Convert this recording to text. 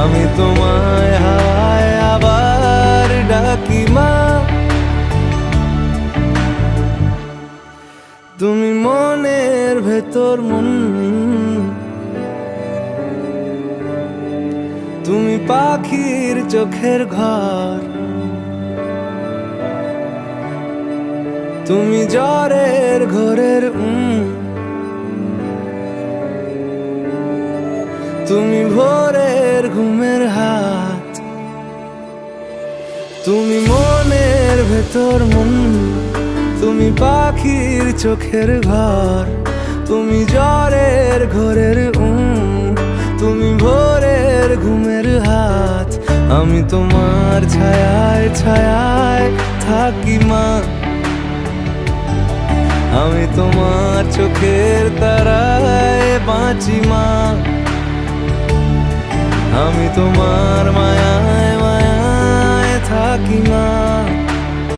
আমি তোমায় হাওয়ায় আবার ডাকি মা। তুমি মনের ভেতর মন, তুমি পাখির চোখের ঘর, তুমি জ্বরের ঘোরের তুমি ভোরের ঘুমের হাত। তুমি মনের ভেতর মন, তুমি পাখির চোখের ঘর, তুমি জ্বরের ঘোরের তুমি ভোরের ঘুমের হাত। আমি তোমার ছায়ায় ছায়ায় থাকি মা। আমি তোমার চোখের তারায় বাঁচি মা। আমি তোমার মায়ায় মায়ায় থাকি মা।